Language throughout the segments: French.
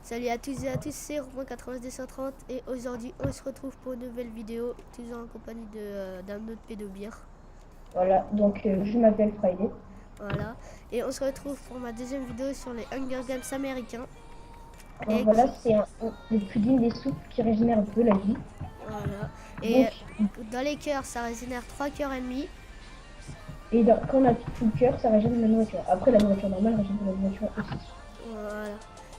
Salut à tous et à tous, c'est Romain 9230 et aujourd'hui on se retrouve pour une nouvelle vidéo, toujours en compagnie d'un autre pédobire. Voilà, donc je m'appelle Friday. Voilà, et on se retrouve pour ma deuxième vidéo sur les Hunger Games américains. Alors Et voilà, c'est le pudding des soupes qui régénère un peu la vie. voilà, et Donc, dans les cœurs ça régénère 3 cœurs et demi. quand on a tout le cœur, ça régénère la nourriture. Après, la nourriture normale régénère la nourriture aussi. Voilà,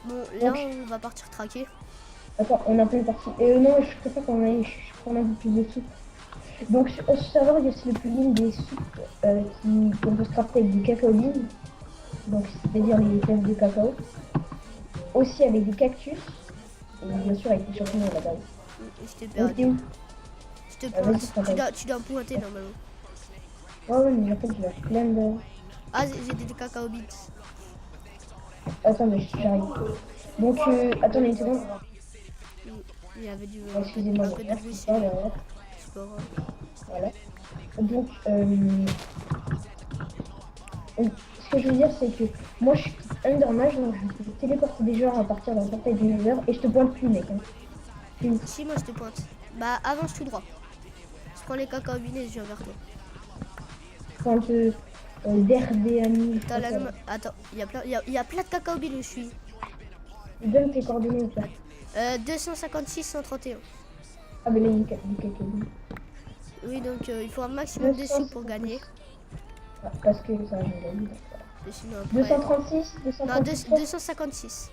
bon là Donc, on va partir traquer. attends, on a plein de parties. Non, je préfère qu'on ait un peu plus de soupe. Donc, on se savoir, il y a aussi le pudding des soupes qu'on peut se crafter avec du cacao bean. Donc, c'est-à-dire les fèves de cacao. Aussi avec des cactus. Et bien sûr, avec des champignons à la base. Je t'ai Donc, t'es perdu. où? Je te Vas-y, pointe, prends ta. tu dois me pointer normalement. Ouais, ouais, mais en fait, j'ai plein de. Ah j'ai des cacao beats. Attends, mais j'arrive. Donc, attendez une seconde. Il y avait Excusez-moi, un il peu y de a rien bruit qui chez parle nous. derrière. C'est pas grave. Voilà. Donc, ce que je veux dire, c'est que moi, je suis Undermage, donc je peux téléporter des joueurs à partir d'un portail du Nether, et je te pointe plus, mec. Hein. Plus. Si moi je te pointe. Bah avance tout droit. Je prends les cacao beans et je viens vers toi. Pointe d'RDAMI, je Attends, crois là, ça. attends, il y a plein de cacao beans où je suis. Donne tes coordonnées ou pas? 256 131. Ah, ben là, il y a du cacao. Oui, donc il faut un maximum de sous pour 256. gagner. Ah, parce que ça, j'ai gagné. Et sinon après. 236, Non, 236 quoi? 256.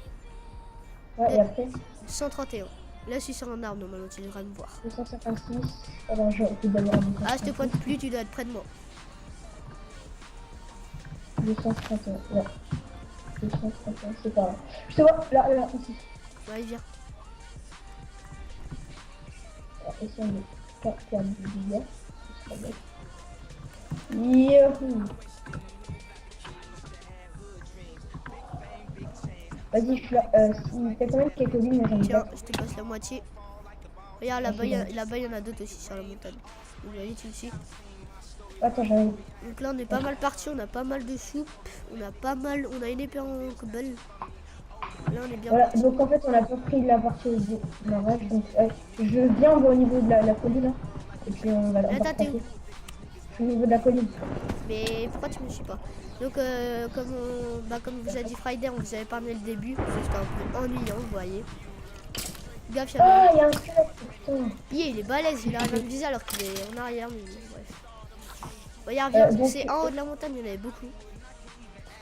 Ouais, Euh, et après? 131. Là, je suis sur un arbre, normalement, tu devrais me voir. 256. Alors, je vais d'abord Ah, je te pointe 236. plus, tu dois être près de moi. 231, ouais. 231, c'est pas là. Je te vois, là, ici. Ouais, viens. Alors, essayons de pas perdre du billet. Ce serait bête. Youhou. Vas-y, je suis là. Si t'as quand même quelques lignes, moi j'en ai Tiens, pas. je te passe la moitié. Regarde, Ah, c'est bon. là-bas, il y en a d'autres aussi sur la montagne. Vous voyez, tu le sais. Attends, j'arrive. Donc là, on est pas mal parti, on a pas mal de soupe. On a une épée en cobble. Là, on est bien Voilà, parti. donc en fait, on a pas pris la partie du barrage. Donc, je viens, on va au niveau de la colline. Là. Et puis, on va Attends, t'es où? traquer. Je suis au niveau de la colline. Mais pourquoi tu me suis pas? Donc, comme vous a dit Friday, on vous avait parlé le début. C'était un peu ennuyant, vous voyez. Gaffe, il y en a un. Ah, il y a un squelette, putain. Il est balèze, il arrive à me viser alors qu'il est en arrière. Mais bref. Regarde, viens, Donc, c'est en haut de la montagne, il y en avait beaucoup.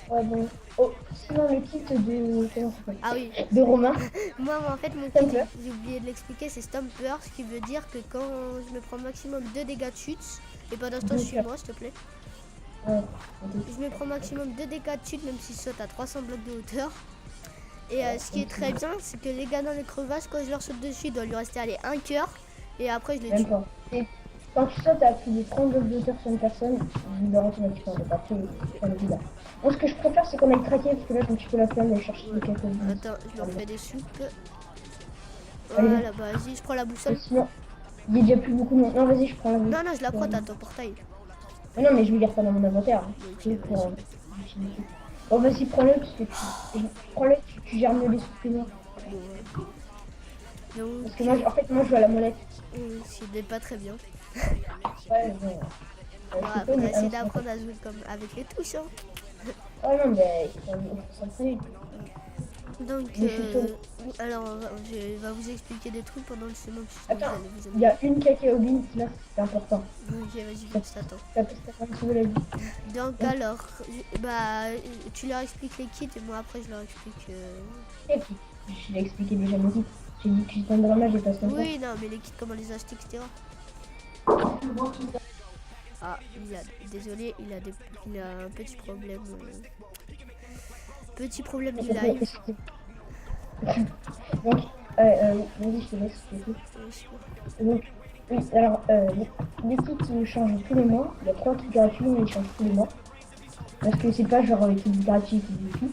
ouais, bon. Oh, sinon, le kit de. Comment ça s'appelle? Ah oui. De Romain. Moi, en fait, mon kit, Stumper. j'ai oublié de l'expliquer, c'est Stomper, ce qui veut dire que quand je me prends maximum 2 dégâts de chute, et pendant ce temps, suis-moi, s'il te plaît. Ouais. Je me prends maximum 2 dégâts de chute, même s'il saute à 300 blocs de hauteur. Et ce qui est très bien, c'est que les gars dans les crevasses, quand je leur saute dessus, il doit lui rester aller un cœur. Et après, je les tue. D'accord. Et quand tu sautes à plus de 30 blocs de hauteur sur une personne, il meurt automatiquement. Donc après, c'est le vide. Moi, ce que je préfère, c'est qu'on aille traquer, parce que là, j'ai un petit peu la flemme d'aller chercher des cacao. Attends, je leur fais des soupes. Allez, Voilà, bah vas-y, je prends la boussole. sinon, il y a déjà plus beaucoup de monde. Non, vas-y, je prends la boussole. Non, non, je la prends, t'as ton portail. Mais non, mais je vais garde pas dans mon inventaire. Hein. Ok, Pour, vas-y. Bon, vas-y, prends-le, parce que prends-le, tu gères mieux les soupes que moi. Bon, ouais. Donc, Parce que moi, en fait, moi, je joue à la molette. c'est pas très bien. Ouais, ouais. Voilà, C'est on pas a une- essayé d'apprendre à jouer comme avec les touches. Hein. Oh non, mais il faut s'entraîner. Donc, Mais je suis chaud. alors, je vais vous expliquer des trucs pendant le semaine. Attends, il y a une cacao bean là, c'est important. Ok, vas-y, je t'attends. Ça peut quand même sauver la vie. Donc, alors, tu leur expliques les kits et moi après, je leur explique. Et puis, je l'ai expliqué déjà mon kit. J'ai dit que j'étais dans la j'ai pas ça. Oui, non, mais les kits, comment les acheter, etc. Ah, désolé, il a un petit problème. Petit problème du live. Donc, vas-y, je te laisse. Donc, oui, alors, les kits changent tous les mois. Il y a 3 kits gratuits, mais ils changent tous les mois. Parce que c'est pas genre les kits gratuits qui du tout.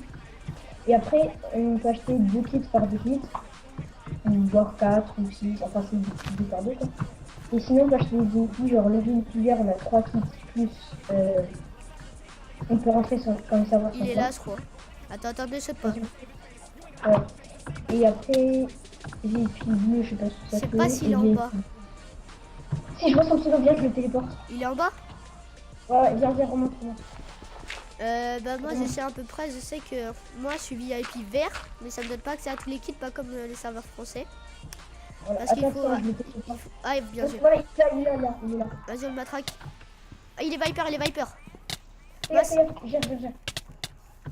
Et après, on peut acheter 2 kits par 2 kits. Ou genre 4 ou 6, enfin c'est 2 par 2 quoi. Et sinon, on peut acheter des kits, genre le vert, on a 3 kits plus. On peut rentrer sans, comme savoir Il est là, je crois. Attends, ne saute pas. Ouais. Et après, VIP bleu, je sais pas ce que Je ça sais fait. pas s'il est en VIP. bas. Si je vois son pseudo, viens, je le téléporte. Il est en bas? Ouais, viens, remonte. Bah moi je sais à peu près, je sais que moi je suis VIP vert, mais ça me donne pas accès à tous les kits, pas comme les serveurs français. Voilà. Parce qu'il Attends, faut, je le téléporte. Ah bien sûr. Voilà, il est là. Vas-y on le matraque. Ah il est Viper, Fais gaffe, gère.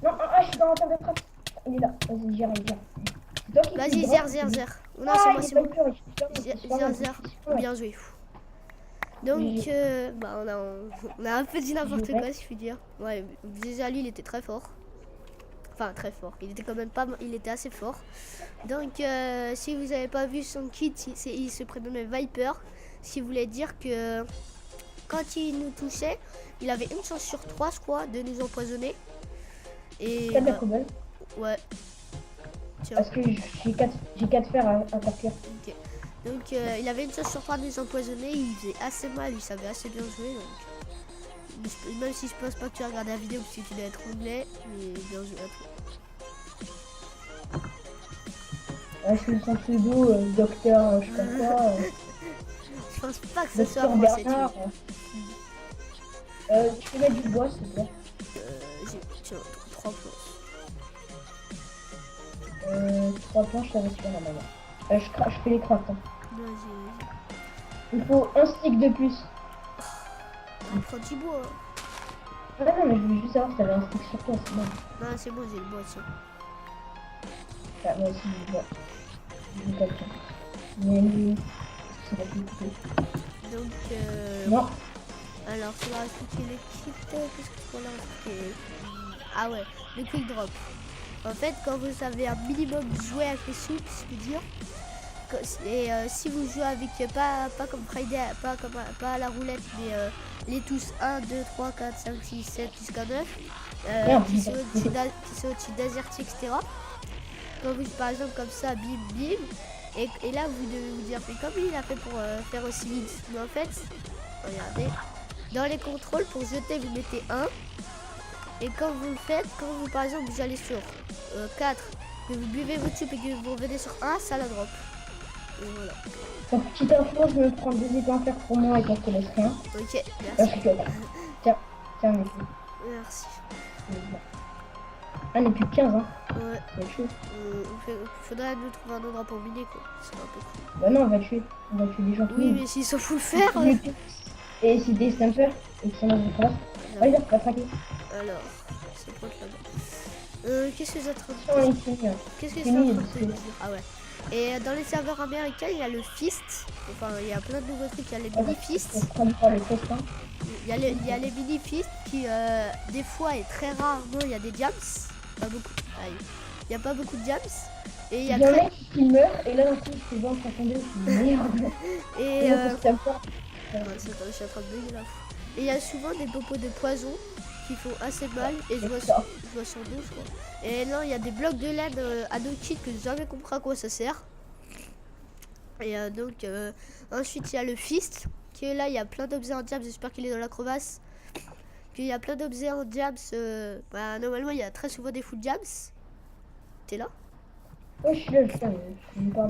Non, je suis dans la table de trappe. Il est là, vas-y, gère. C'est toi qui Vas-y, drop, zer. Oh, non, c'est moi, c'est moi. Zer. Ouais. Bien joué. Donc, bah, on a un peu dit n'importe quoi, si je puis dire. Ouais, déjà, lui, il était très fort. Enfin, très fort. Il était quand même pas... Il était assez fort. Donc, si vous n'avez pas vu son kit, il se prénommait Viper. Ce qui voulait dire que quand il nous touchait, il avait une chance sur 3, je crois, de nous empoisonner. Et T'as de la cobble? Ouais. Tiens. Parce que j'ai 4 fers à partir. Ok. Donc il avait une chance sur 3 de nous empoisonner, il faisait assez mal, il savait assez bien jouer. Donc... Même si je pense pas que tu as regardé la vidéo parce que tu dois être anglais, mais bien joué à toi. Ouais, je suis son pseudo, docteur, je sais pas quoi. Je pense pas que ce soit Docteur français. Bernard. Tu peux mettre du bois, s'il te plaît. Tiens, 3 planches. 3 planches, ça va super normalement. Je fais les crafts. Hein. Vas-y. Il faut un stick de plus. On prend du bois. Non, mais je voulais juste savoir si t'avais un stick sur toi, c'est bon. Non, c'est bon, j'ai le bois, tiens. Ah, moi aussi, je vois. Je vois quelqu'un. Mais ça va plus coûter. Donc, Non. alors, tu vas expliquer les kits. Qu'est-ce que tu peux leur expliquer? Ah ouais, le quick drop. En fait, quand vous avez un minimum joué avec les sous, si je peux dire, et si vous jouez avec, pas comme Friday, pas à la roulette, mais les tous 1, 2, 3, 4, 5, 6, 7 jusqu'à 9, qui sont au-dessus d'Azerty, etc. Quand vous, par exemple, comme ça, bim, et là, vous devez vous dire, mais comment il a fait pour faire aussi vite? Mais en fait, regardez, dans les contrôles, pour jeter, vous mettez 1. Et quand vous le faites, quand vous, par exemple, vous allez sur 4, que vous buvez votre soupe et que vous revenez sur 1, ça la drop. Et voilà. Pour petite info, je vais prendre 2 épées en fer pour moi et qu'on te laisse rien. Ok, merci. Tiens, merci. Merci. Ah, on est plus que 15, hein. Ouais. C'est chaud. Faudrait nous trouver un endroit pour miner, quoi. C'est un peu cool. Bah non, on va tuer des gens. Oui, mais s'ils sont full fer. Et si des snappers et qui sont dans une classe. Ah, il va traquer. Alors, c'est quoi là-bas? Qu'est-ce que j'ai en train de dire? Qu'est-ce que c'est en train de dire? Ah ouais. Et dans les serveurs américains, il y a le Fist. Enfin, il y a plein de nouveaux trucs. Il y a les mini-Fist. Il y a les mini-Fist qui, des fois, et très rarement, il y a des jams. Pas beaucoup. Il n'y a pas beaucoup de jams. Et il y a un mec qui meurt, et là, d'un coup, je vois en train de tomber. Merde. Et je suis en train de bugger là. Et il y a souvent des popos de poison qui font assez mal. Et je vois sur 12, je crois. Et non, il y a des blocs de laine à nos kits que j'ai jamais compris à quoi ça sert. Et donc, ensuite, il y a le Fist. Qui est là, il y a plein d'objets en jams. J'espère qu'il est dans la crevasse. Puis il y a plein d'objets en jams. Bah, normalement, il y a très souvent des full jams. T'es là? Oui, je suis là, putain, je suis pas.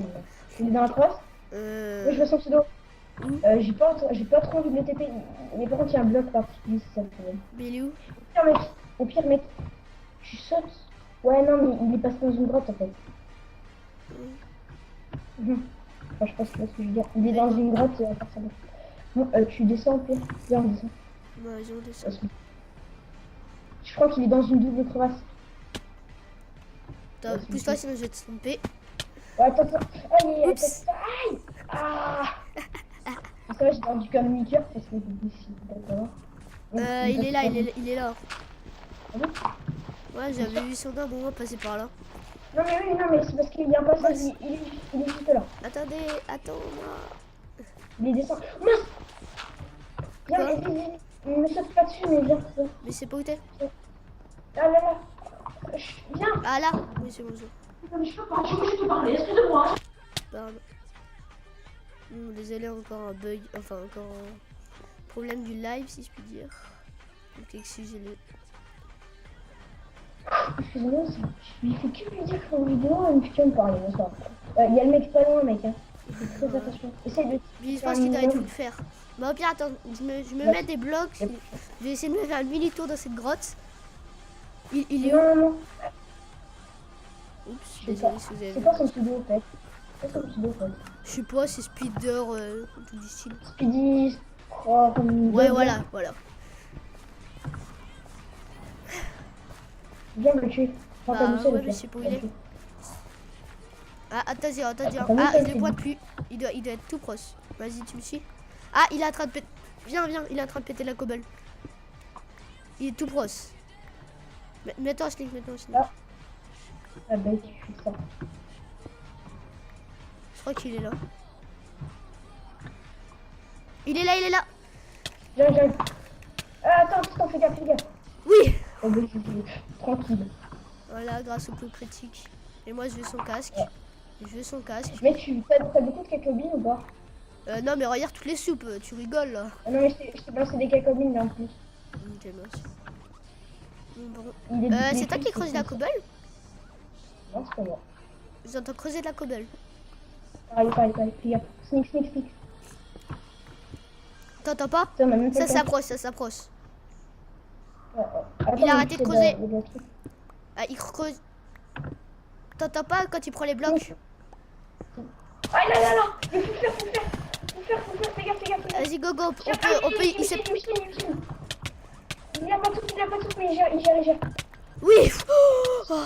Il est dans la crevasse? Oui, je vois son pseudo. J'ai pas trop envie de le TP, mais par contre il y a un bloc particulier, c'est ça le problème. Mais il est où? Au pire mec, tu sautes. Ouais non mais il est passé dans une grotte en fait. Enfin, je pense que c'est ce que je veux dire. Il est dans une grotte à partir de... Bon, tu descends au pire. Viens, on descend. Ouais, je redescends. Je crois qu'il est dans une double crevasse. Pousse-toi sinon je vais te tromper. Ouais, attends. Aïe. Ah. Ça va, j'ai perdu comme Mickey parce que d'accord. Il est là, il est là. Ah bon? Ouais, j'avais vu son nom, bon, passer par là. Non mais c'est parce qu'il y a un passage, il est juste là. Attendez, attends. Il est descendu. Mince. Viens, il me saute pas dessus, mais viens. Mais c'est pas où t'es? Ah là. Viens. Ah là. Oui, c'est bon. Non mais je peux pas, je peux parler, excusez-moi. Pardon. Désolé, encore un bug, enfin encore un problème du live si je puis dire. Donc excusez-le. excusez-moi, je lui fais que lui dire que je suis en vidéo et il me fait que me parler, bonsoir. Il y a le mec pas loin, mec. Hein. Fais très attention. Essaye de. Mais je faire pense un qu'il doit être fou minimum. le faire. Bah au pire, attends, je me Ouais. mets des blocs. Je vais essayer de me faire un mini-tour dans cette grotte. Il est où? Non, non, non. Oups, Je sais désolé pas. si vous avez C'est vu. quoi son pseudo, en fait? C'est quoi son pseudo, en fait? Je sais pas, c'est Speeder, tout du style. Speedy, je crois, comme. Ouais, voilà, voilà. Viens me le tuer. Prends ta Bah boussole, ouais, au mais pire. je sais pas où il est. Ah, attends, attends. Attends, Ah, ça, je le c'est vois bon. depuis. Il doit être tout proche. Vas-y, tu me suis. Ah, il est en train de péter. Viens, il est en train de péter la cobble. Il est tout proche. Mets-toi, Schlick, mets-toi, Schlick. Ah. Ah, bah, tu fais ça. Je crois qu'il est là. Il est là, il est là. Viens. Ah, attends, fais gaffe. Oui. Oh, bah, tranquille. Voilà, grâce au coup critique. Et moi, je veux son casque. Je veux son casque. Mais t'as beaucoup de cacobines ou pas? Non, mais regarde toutes les soupes. Tu rigoles, là. Ah non, mais je t'ai balancé des cacobines là en plus. Ok, mince. Bon. Il est C'est toi qui creuses la cobble? Non, c'est pas moi. J'entends creuser de la cobble. Pareil, fais gaffe. Sneak. T'entends pas? Putain, on a même pas Ça le temps. s'approche. Attends, Il a mais arrêté de c'est creuser. de la truc. Ah, il creuse. T'entends pas quand il prend les blocs? Ah là. Il faut faire, fais gaffe. Vas-y, go. On peut. Il s'est. Il a pas tout, mais il gère. Oui! Oh,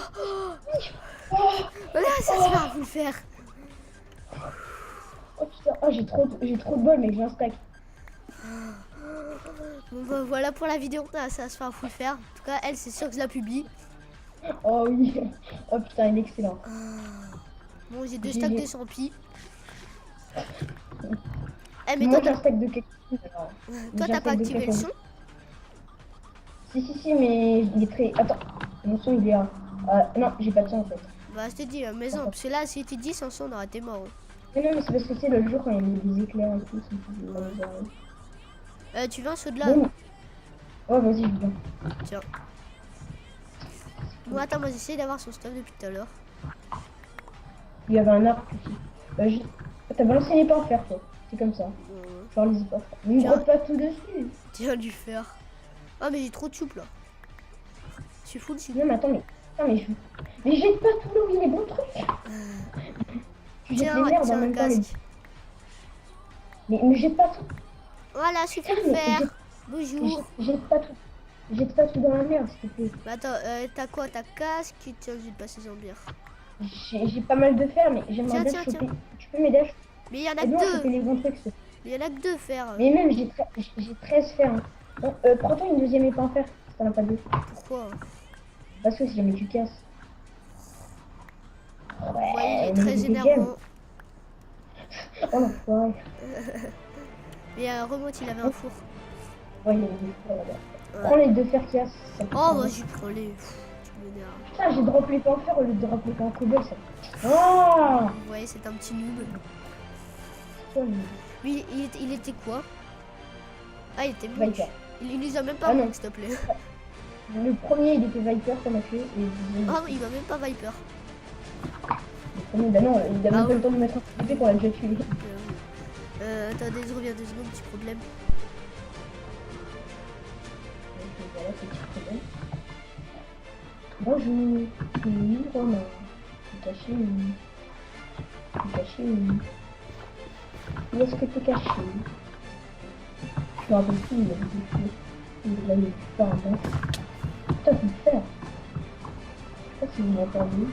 Voilà, ça se va, vous le faire. oh putain, j'ai trop de bol, mais j'ai un stack. Bon, bah, voilà pour la vidéo. Ah, ça se fait un full faire. En tout cas, elle, c'est sûr que je la publie. Oh oui. Oh putain, il est excellent. Bon, j'ai 2 GG. stacks de champi. Eh, mais Moi, toi, j'ai un stack de cacobines. t'as pas activé le son? Si, mais il est très... Attends, mon son, il est à... non, j'ai pas de son, en fait. Bah, je te dis, maison. Parce que là, si t'es 10 en son, on aurait été mort. Mais non, mais c'est parce que c'est le jour quand il y a des éclairs et tout. Tu veux un saut de là? Bon. Oh, vas-y, je viens. Tiens. Bon, attends, moi, j'essaie d'avoir son stuff depuis tout à l'heure. Il y avait un arc aussi. T'as balancé les pas en fer, toi. C'est comme ça. Genre les pas. Ne me Tiens. grotte pas tout dessus. Tiens, du fer. Ah, mais j'ai trop de soupe là. Je suis full soupe. Non, mais attends, mais jette pas tout l'eau, il est bon truc. Tu jettes les merdes en Tiens, un même temps. casque. Mais jette pas tout. Voilà, je suis full Mais fer. Bonjour. Jette pas tout. Jette pas tout dans la merde, s'il te plaît. Bah, attends, t'as quoi? T'as casque? Tiens, je vais te passer en bière. J'ai pas mal de fer, mais j'aimerais bien Tiens. choper. Tu peux m'aider à choper? Mais il y en a Aide-moi à que choper 2. les bons trucs. Il y en a que 2 fer. Mais même, j'ai 13 fers. Hein. Bon, prends-toi une deuxième épée en fer, si t'en as pas deux. Pourquoi? Parce que si jamais tu casses. Ouais, il est mais très des énervant. gemmes. Oh l'enfoiré. Mais remote, il avait un four. Ouais, il y a des fers là-bas. Ouais. Prends les deux fers qu'il y a. Ça peut Oh, faire. vas-y, prends-les. Pff, tu m'énerves. Putain, j'ai drop l'épée en fer au lieu de drop l'épée en cobble, ça. Oh Vous voyez, c'est un petit noob. Putain, Mais il était quoi? Ah, il était bon. Viper. Il nous a même pas Ah non. montré, s'il te plaît. Le premier, il était Viper qu'on a fait. Et le deuxième, Ah, il m'a même pas Viper. le premier, bah non, il a Ah même pas ouais. le temps de mettre un épée qu'on l'a déjà tué. Attendez, je reviens 2 secondes, petit problème. Donc, voilà, c'est petit problème. Bonjour, c'est Romain. T'es caché où? T'es caché où? Où est-ce que t'es caché? Je me rappelle plus, il a dit que il avait du fer avant. Putain, c'est du fer. Je sais pas si vous m'entendez.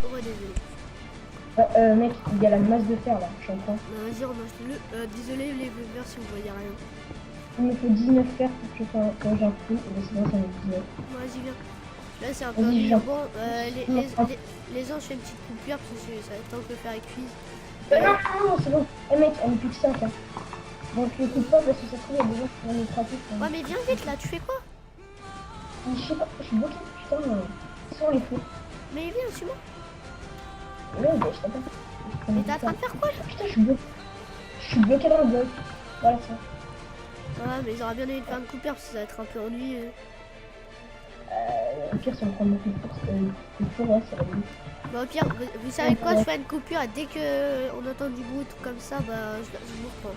Oh, ouais, désolé. Mec, il y a la masse de fer là, je suis en train. Vas-y, remonte-le. Désolé, les viewers, si vous voyez rien. Il me faut 19 fer pour que je fasse quand j'ai un coup, et sinon ça me 19. Vas-y, viens. Là, c'est un peu Vas-y, ennuyant. viens. Bon, les ans, je fais une petite coupure parce que ça va être temps que le fer est cuise. Non, c'est bon. Mec, on est plus que 5 hein. Donc je coupe pas parce que ça se trouve, il y a des gens qui vont nous frapper. Ouais, mais viens vite là, tu fais quoi? Je sais pas, je suis bloqué, putain. Ils sont les fous. Mais viens, suis-moi. Là, bah, je t'attends. Mais t'es en train de faire quoi là? Putain, je suis bloqué. Je suis bloqué dans le bloc. Voilà, ça. Ouais, mais ils auraient bien aimé faire une coupure parce que ça va être un peu ennuyeux. Au pire, si on prend beaucoup de courses, ouais, ça va aller. Bah, au pire, vous savez quoi, je fais une coupure et dès que on entend du bruit, tout comme ça, bah, je vous reprends.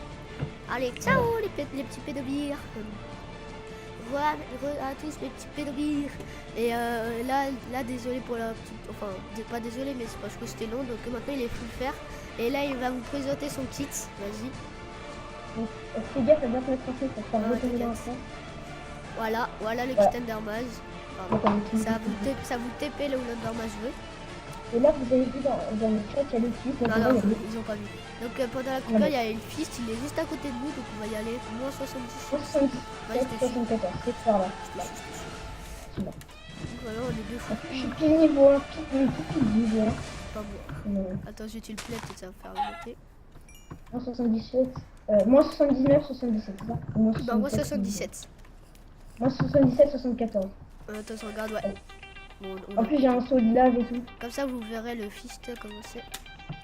Allez, ciao les petits pédobires. Voilà à tous mes petits pédobires. Et là, désolé pour la petite... Enfin, pas désolé, mais c'est parce que c'était long, donc maintenant il est full faire. Et là, il va vous présenter son kit. Vas-y. Fais gaffe à bien te mettre en fait pour faire Ouais, retourner dans la t'inquiète. France. Voilà le kit Endermage. Ça vous TP là où l'Endermage veut. Et là, vous avez vu dans le chat, il y a le clip. Non, ils ont pas vu. Donc pendant la coupure, il y a une fist, il est juste à côté de nous, donc on va y aller. Moins 70. 74, c'est par là. Donc voilà, on est deux fois. Je suis plus niveau 1, tout niveau 1. Pas bon. Attends, je vais te le plaît, peut-être ça va faire monter. Moins 77, moins 79, 77, c'est ça? Bah, moins 77. Moins 77, 74. Attention, regarde, ouais. Bon, En plus, j'ai un saut de lave et tout. Comme ça, vous verrez le fist commencer.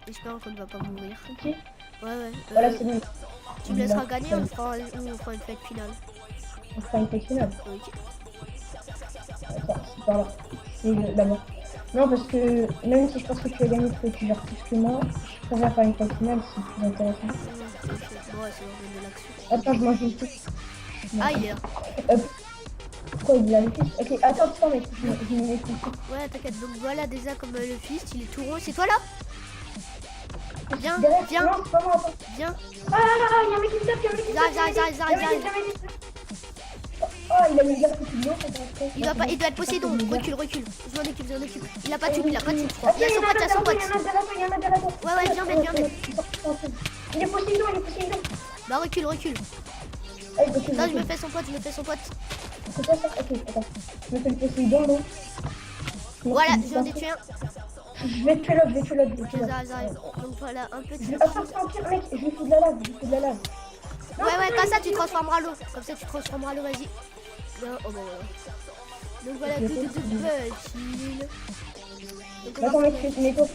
J'espère qu'on ne va pas mourir. Ok. Ouais. Voilà, c'est bon. Tu me laisseras gagner ou on fera une fête finale? On fera une fête finale. Ok. Attends, c'est par là. C'est là-bas. Non, parce que même si je pense que tu vas gagner, parce que tu gères plus que moi, je préfère faire une fête finale, c'est plus intéressant. Ouais, c'est de l'action. Attends, je mange une truc. Ah, il est là. Pourquoi il a le fils? Ok, attends, mec, je me mets tout. Ouais, t'inquiète. Donc voilà, déjà, comme le fist, il est tout rond. C'est toi là? Viens, viens. Non, c'est pas moi, attends. Viens. Ah, il y a un mec qui me tape, il y a un mec qui me tape. J'arrive. Oh, il a mis le bien, Il doit être Poséidon. Recule. Je m'en occupe. Il a pas de tube, je crois. Il a son pote, Il y en a de la bas. Ouais, viens mettre. Il est Poséidon. Bah, recule. Non, je me fais son pote. C'est pas ça? Ok, attends. Je me fais le Poséidon, non? Voilà, j'en ai tué un. Je vais tuer l'autre. J'arrive. Donc voilà, un petit. Attends, mec, je lui fous de la lave. Ouais, comme ça tu transformeras l'eau. Vas-y. Oh bah voilà. Donc voilà, tout petit. Attends, mec, mais toi,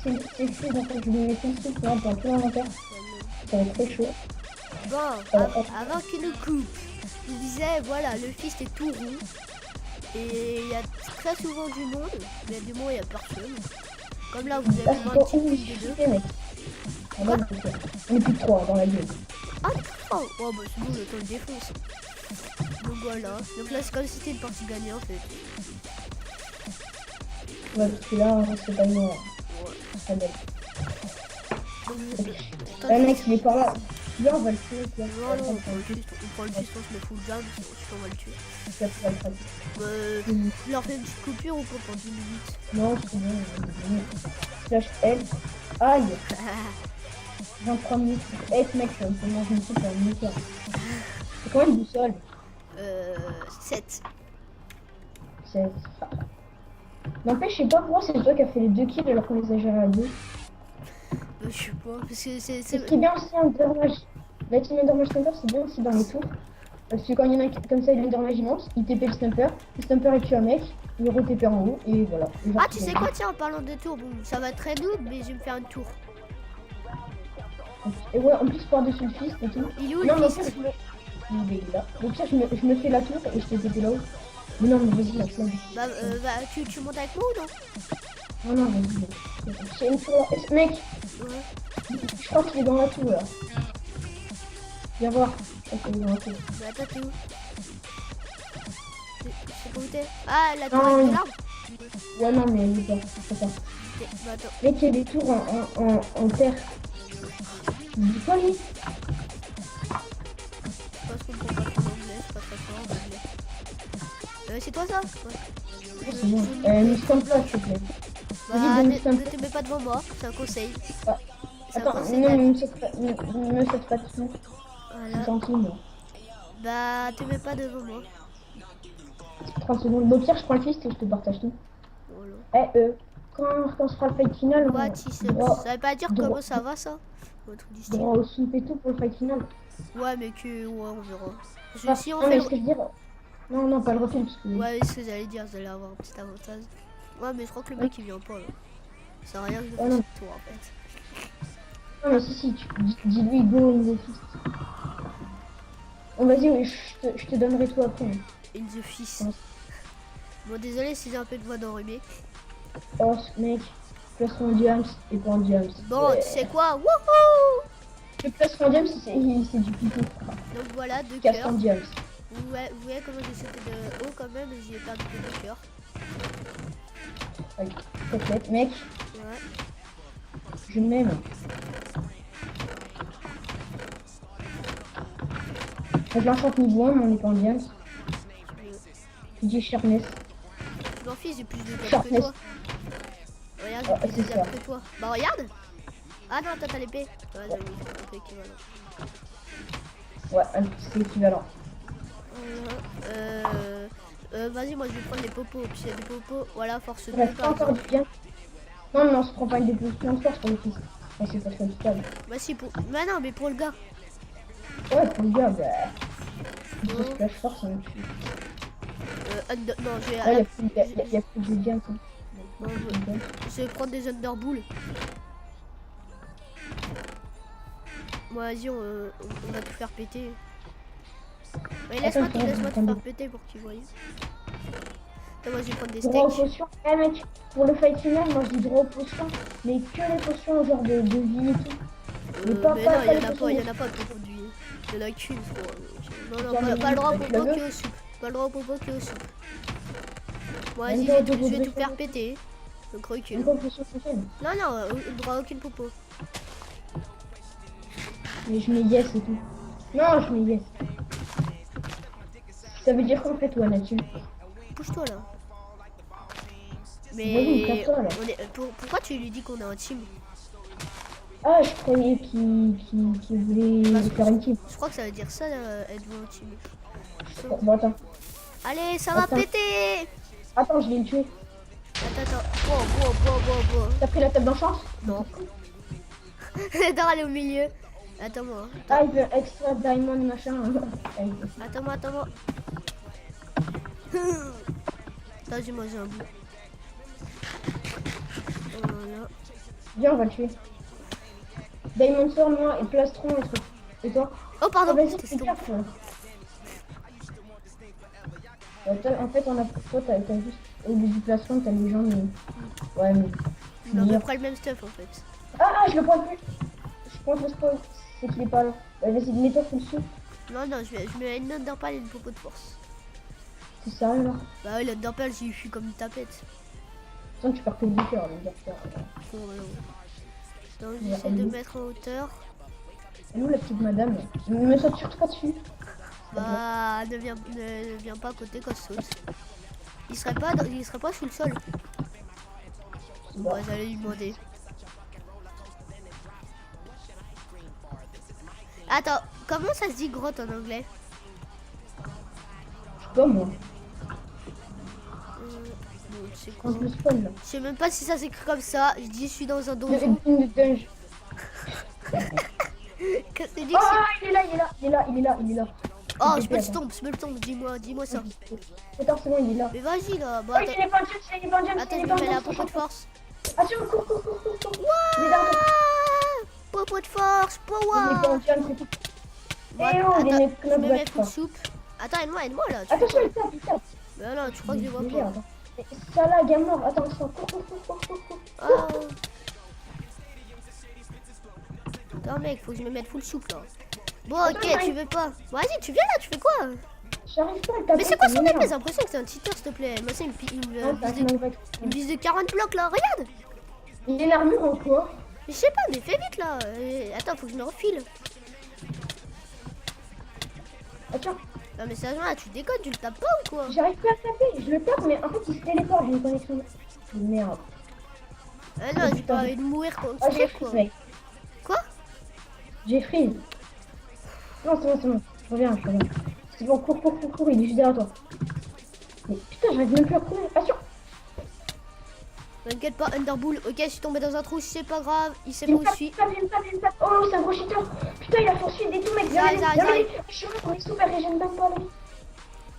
c'est chaud, donc je lui mets tout le soupe, dans tout l'inventaire. Ça va être très chaud. Bon, avant qu'il nous coupe, je disais, voilà, le fist est tout rond. Et il y a très souvent du monde, mais du monde il y a personne. Comme là, vous avez vu un petit coup de deux. On est plus de 3 dans la gueule. Ah, oh bah c'est bon, le temps le défonce. Donc voilà, donc là c'est comme si c'était une partie gagnée en fait. Ouais, parce que là, c'est pas une très belle. Le mec, il est par là. Là, on va le tuer. Non, on prend le fist, on se met full jam, on va le tuer. Tu leur fais une petite coupure ou quoi pendant 10 minutes? Non, c'est bon. Slash L. Aïe. 23 minutes. Mec, je vais manger une soupe à une minute. C'est combien de boussole? 7. 16. N'empêche, je sais pas pourquoi c'est toi qui as fait les 2 kills alors qu'on les a gérés à 2. Je sais pas, parce que c'est... Ce qui est bien aussi en Endermage. La team Endermage Sniper, c'est bien aussi dans les tours. Parce que quand il y en a comme ça, l'Endermage il monte, il TP le sniper il tue un mec, il re-TP en haut, et voilà. Ah, tu sais quoi, tiens, en parlant de tour, bon, ça va être très noob, mais je vais me faire une tour. Et ouais, en plus par-dessus le fist et tout. Il est où non, le mais fist? Il est là. Donc ça, je me fais la tour et je te TP là-haut. Mais non, mais vas-y, Max, Bah, tu montes avec moi ou non? Non, vas-y. C'est une tour. Mec, Ouais. je crois qu'il est dans la tour là. Viens voir. Je crois qu'il est dans la tour. Bah, attends, t'es où? C'est pas où t'es? Ah, la tour avec de l'arbre? Ouais, non, mais il est pas. C'est pas. Bah, attends. Mec, il y a des tours en terre. Il dit quoi, lui? Je pense qu'on comprend pas trop l'anglais, c'est pas très fort l'anglais. C'est toi ça? Ouais. C'est bon. Nous sommes là, s'il te plaît. Bah, ne te mets pas devant moi, c'est un conseil. Ah. Attends, non, ne me saute pas dessus. Voilà. Gentil, moi. Bah, te mets pas devant moi. 30 secondes. Au pire, je prends le fist et je te partage tout. Voilà. Quand on se fera le fight final, Ouais, ça veut pas dire comment ça va ça? Droit au soupe et tout pour le fight final. Ouais, mais que, ouais, on verra. Si on non, fait... mais ce que je veux dire... Non, pas le refil parce que... Ouais, c'est ce que j'allais dire, vous allez avoir un petit avantage. Ouais, mais je crois que le mec il vient pas là. Ça sert à rien que je fasse cette tour en fait. Non, mais si, dis-lui go in the fist. Oh, vas-y, oui, je te donnerai tout après. In the fist. Ouais. Bon, désolé si j'ai un peu de voix d'enrhumé. Oh, mec, place mon diams et pas un diams. Bon, Ouais. tu sais quoi? Wouhou! Le place mon diams, c'est du pipeau. Donc voilà, 2 Casse cœurs. ton diams. Ouais, vous voyez comment j'ai sauté de haut quand même, j'y ai perdu que 2 cœurs. Allez, t'inquiète, mec, Ouais. je m'aime. Je l'enchante niveau 1, mais on est pas en diams. Je dis Sharpness. Je m'en fiche, j'ai plus de cœurs que Sharpness. toi. Regarde, Ah, j'ai plus c'est de ça. cœurs que toi. Bah regarde! Ah non, toi t'as l'épée. Ouais, j'avoue, c'est équivalent. Ouais, c'est équivalent. Vas-y, moi je vais prendre les popos. Puis il y a des popos, voilà, force 2 Bref, pas par encore exemple. du bien. Non, non, on se prend pas une déposition de force pour le fils. Mais c'est pas très stable. Bah si, pour... Bah non, mais pour le gars. Ouais, pour le gars, bah. Il faut Oh. splash force, hein. Non, je vais... Ouais, il y a plus de gains, quoi. Non, je vais prendre des underballs. Bon, vas-y, on va tout faire péter. Mais laisse-moi Attends, tout je vais faire prendre péter pour qu'ils voient. Attends, moi je vais prendre des droit aux steaks. potions. Eh mec, pour le fight final, moi je dis droit aux potions, mais que les potions genre de vie et tout. Mais pas, Mais pas, non, pas il les y en a potions pas, il y de- en a pas de popo de vie. Il y en a qu'une, je crois. Non, non, J'en ai pas le droit au une, tu popo la veux que au soupe. Pas le droit au popo que au soupe. Bon, Même vas-y, pas au je popo vais de tout faire potion. péter. Donc recule. Même pas aux potions prochaines. Non, non, droit à aucune popo. Mais je mets yes et tout. Non, je mets yes. Ça veut dire qu'on fait toi là-dessus. Pousse-toi là. Vas-y, Mais casse-toi, là. pourquoi tu lui dis qu'on est un team? Ah, je croyais qu'il voulait Parce que faire une team. Je crois que ça veut dire ça, être un team. Bon, attends. Allez, ça va Attends. péter! Attends, je vais le tuer. Attends. Wow. T'as pris la table d'enchant? Non. J'adore aller au milieu. Attends-moi. Ah, il veut extra diamond machin. Attends-moi. Vas-y, moi j'ai un bout. Voilà. Viens, on va le tuer. Diamond Sword, moi, et plastron et truc. Et toi? Oh, pardon, Vas-y, c'était fais stop. gaffe. En fait, on a toi, t'as juste au lieu du plastron, t'as les gens, mais. Ouais, mais. On a à peu près le même stuff en fait. Ah, je le prends plus. Je prends le spoil. C'est qu'il est pas là. Vas-y, mets-toi full soupe. Non, je mets une note d'empale et une popo de force. C'est sérieux là? Bah ouais, l'autre d'empale, j'y suis comme une tapette. Sinon, tu perds que le cœur, les gars. Bon, donc j'essaie de mettre en hauteur. Et nous, la petite madame, ne me saute surtout pas dessus. Bah, ne viens pas à côté quand je saute. Il serait pas sous le sol. Bon. Ouais, j'allais lui demander. Attends, comment ça se dit grotte en anglais? Je sais pas, moi. Bon, c'est quoi? Quand je le spawn là. Je sais même pas si ça s'écrit comme ça. Je dis je suis dans un Il y a donjon. une dungeon. Qu'est-ce que tu dis Oh, que c'est- il est là. Oh, je TP, me le attends. tombe, dis-moi ça. Attends, c'est bon, il est là. Mais vas-y là, bah Oh, il est pas en jump, il est pas en jump, attends, il je est pas me en mets la jump. popo de force. Attention, cours. Il est derrière toi. Ah, popo de force, Il est pas power. en jump, c'est tout. Bon, Eh oh, il est attends, je me mets knockback, full quoi. soupe. Attends, aide-moi là. Tu Attention, fais quoi? il tape. Mais non, tu crois que je les vois Léger, pas? attends. Ça là, gamme mort. Attends, cours. Ah. Attends mec, faut que je me mette full soupe là. Bon Attends, ok, j'arrive. tu veux pas. Bon, vas-y, tu viens là, tu fais quoi? J'arrive pas à le taper. Mais c'est quoi son merde. épée? J'ai l'impression que c'est un cheater s'il te plaît. Moi c'est Non, t'as un knockback. une bise de 40 blocs là, regarde. Il est l'armure en quoi? Mais je sais pas, mais fais vite là. Attends, faut que je me refile. Attends, Non mais sérieusement là, tu déconnes, tu le tapes pas ou quoi? j'arrive pas à le taper. Je le tape, mais en fait, il se téléporte. J'ai une connexion. Merde. Ah non, j'ai pas envie de mourir contre Ah, j'ai ce truc freeze, quoi. mec. Quoi? J'ai freeze. Non, c'est bon. Je reviens. C'est bon, cours. Il est juste derrière toi. Mais putain, j'arrive même plus à courir. Attention. T'inquiète pas, Underbull. Ok, je suis tombé dans un trou, c'est pas grave. Il sait Il pas me où tape, je suis. il me tape. Oh, c'est un gros cheater. Putain, il a poursuivi des tout, mec. J'arrive. Je suis on est super et j'aime même pas la vie.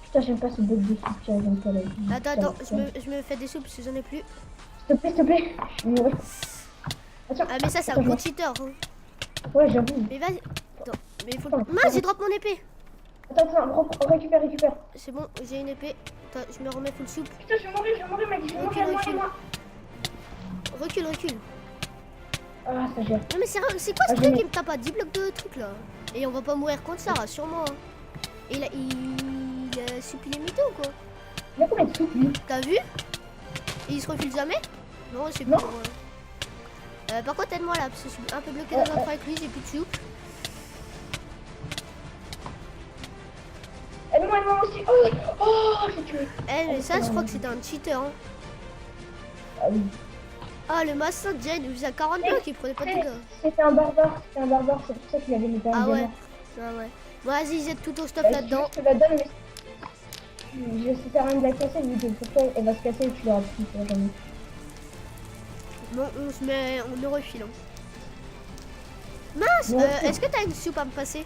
Putain, j'aime pas ce bug de soupe. J'aime pas la vie. Attends, Putain, je me fais des soupes parce que j'en ai plus. S'il te plaît. Je suis mourir. Attention. Ah mais ça c'est un Attends, gros je- cheater. Hein. Ouais, j'avoue. Mais vas-y. Attends, mais il faut. Attends, Mince, j'ai drop mon épée. Récupère. C'est bon, j'ai une épée. Attends, je me remets full soupe. Putain, je vais mourir, mec. Recule. Ah, ça gère. Non mais c'est quoi ce Ah, truc qui me tape à 10 blocs de trucs là? Et on va pas mourir contre ça, rassure-moi. Et là, il a supprimé mytho ou quoi? Il y a combien de soupe, lui? T'as vu? Et il se refile jamais? Non, c'est Non. pour... par contre, aide-moi là, parce que je suis un peu bloqué dans un avec lui, j'ai plus de soupe. Aide-moi aussi. J'ai tué. Mais ça, je crois que c'était un cheater. Hein. Ah oui. Ah, le massin de Jane, il faisait 40 blocs, il prenait pas de dégâts. C'était un barbare, c'est pour ça qu'il avait les Ah dents. ouais. Bon, vas-y, jette tout ton stuff là-dedans. Je te la donne, mais je sais faire rien de la casser, vu que pour toi, elle va se casser et tu l'auras plus, toi, jamais. Bon, on le refile. Hein. Mince, est-ce que t'as une soupe à me passer?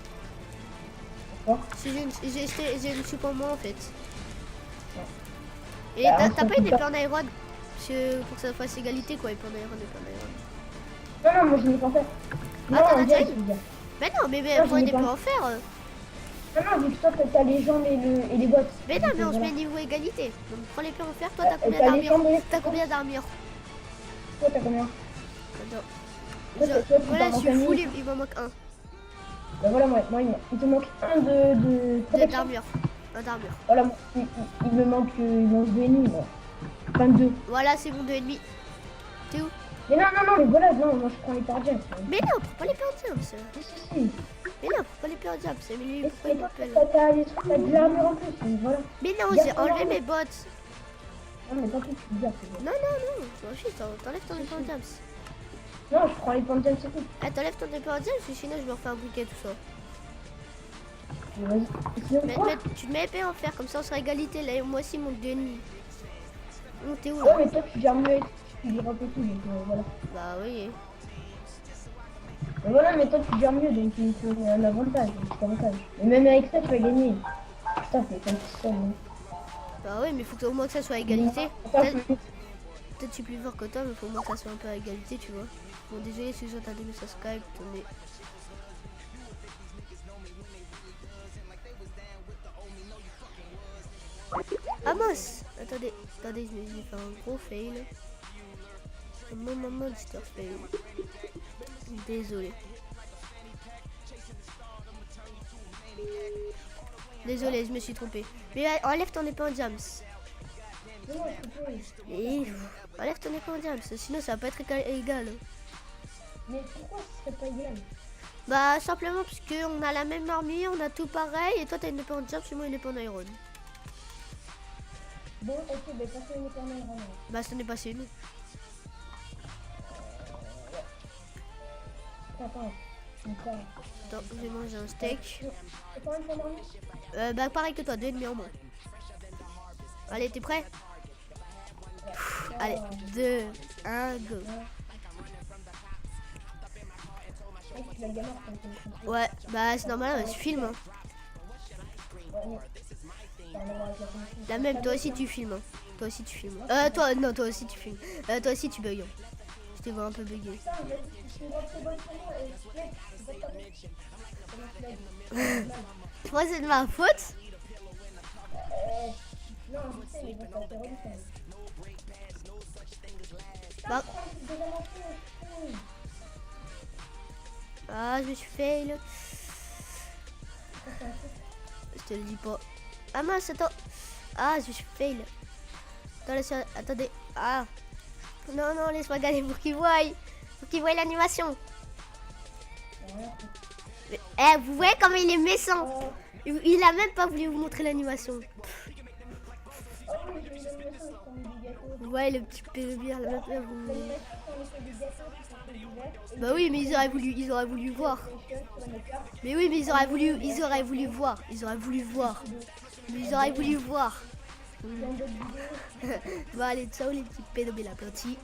Quoi? J'ai une soupe en moins en fait. Et Bah, t'as pas une épée en iron? Parce que pour que ça fasse égalité quoi, épée en iron. Non, moi je n'ai pas fait. Ah, t'en as déjà une? Mais non, mais prends une épée en fer. Non, vu que toi t'as les jambes et les bottes. Mais non, mais on se met niveau égalité. Donc prends l'épée en fer, toi t'as combien d'armure? T'as combien d'armure? Toi t'as combien? Attends. Voilà, je suis full, il m'en manque un. Bah voilà, moi il te manque un de d'armure. Un d'armure. Voilà, il me manque 2 ennemis, moi. 22. Voilà, c'est bon, 2,5. T'es où? Mais non, mais voilà, non, moi je prends les pardiens. Mais non, prends pas l'épée en diable. Si. Mais non, prends pas l'épée en diable, c'est lui, pourquoi il m'appelle? T'as de l'armure en plus, donc voilà. Mais non, j'ai enlevé mes bottes. Non, mais tant pis, tu dis. Non, t'enlèves ton épée en diable. Non, je prends les pardiens, c'est tout. Ah, t'enlèves ton épée en diable, parce que sinon je me refais un bouquet tout ça. Vas-y. Mais tu te mets épée en fer, comme ça on sera égalité. Là, moi aussi, mon 2,5. Oh, t'es où là? Ouais, mais toi tu gères mieux, tu gères un peu tout, donc voilà. Bah oui. Mais voilà, mais toi tu gères mieux, donc c'est un avantage, c'est un avantage. Et même avec ça, tu vas gagner. Putain, c'est comme ça, hein. Bah oui, mais faut que, au moins que ça soit à égalité. Peut-être je suis plus fort que toi, mais faut au moins que ça soit un peu à égalité, tu vois. Bon, désolé si je t'ai donné sa Skype, mais... Ah mince! Attendez, j'ai fait un gros fail. Un monster fail. Désolé, je me suis trompé. Mais enlève ton épée en jams. Et enlève ton épée en jams, sinon ça va pas être égal. Mais pourquoi ce serait pas égal? Bah simplement parce qu'on a la même armure, on a tout pareil, et toi t'as une épée en jams, et moi une épée en iron. Bon, ok, bah passez une épée en iron. Bah ce n'est pas chez nous. Attends, je vais manger un steak. C'est quand même ton armure? Bah pareil que toi, 2,5 en moins. Allez, t'es prêt? Allez, 2, 1, go. Ouais, bah c'est normal, je filme. Hein. La même, toi aussi tu filmes. Hein. Toi aussi tu filmes. Toi aussi tu filmes. Toi aussi tu bugs. Hein. Je te vois un peu bugger. Moi c'est de ma faute. Bah. Ah, je me suis fail. Je te le dis pas. Ah mince, attends. Ah, je me suis fail. Attendez. Ah. Non, laisse-moi gagner pour qu'ils voient. Pour qu'ils voient l'animation. Vous voyez comment il est méchant. Il a même pas voulu vous montrer l'animation. Vous voyez le petit pédobire là. Bah oui, mais ils auraient voulu voir. Mais oui, mais ils auraient voulu voir. Mais ils auraient voulu voir. Bon allez, ciao les petits pédobiles apprentis.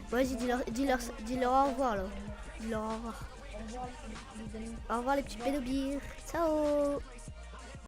Vas-y, dis-leur au revoir là. Dis-leur au revoir. Au revoir les petits pédobiles. Ciao.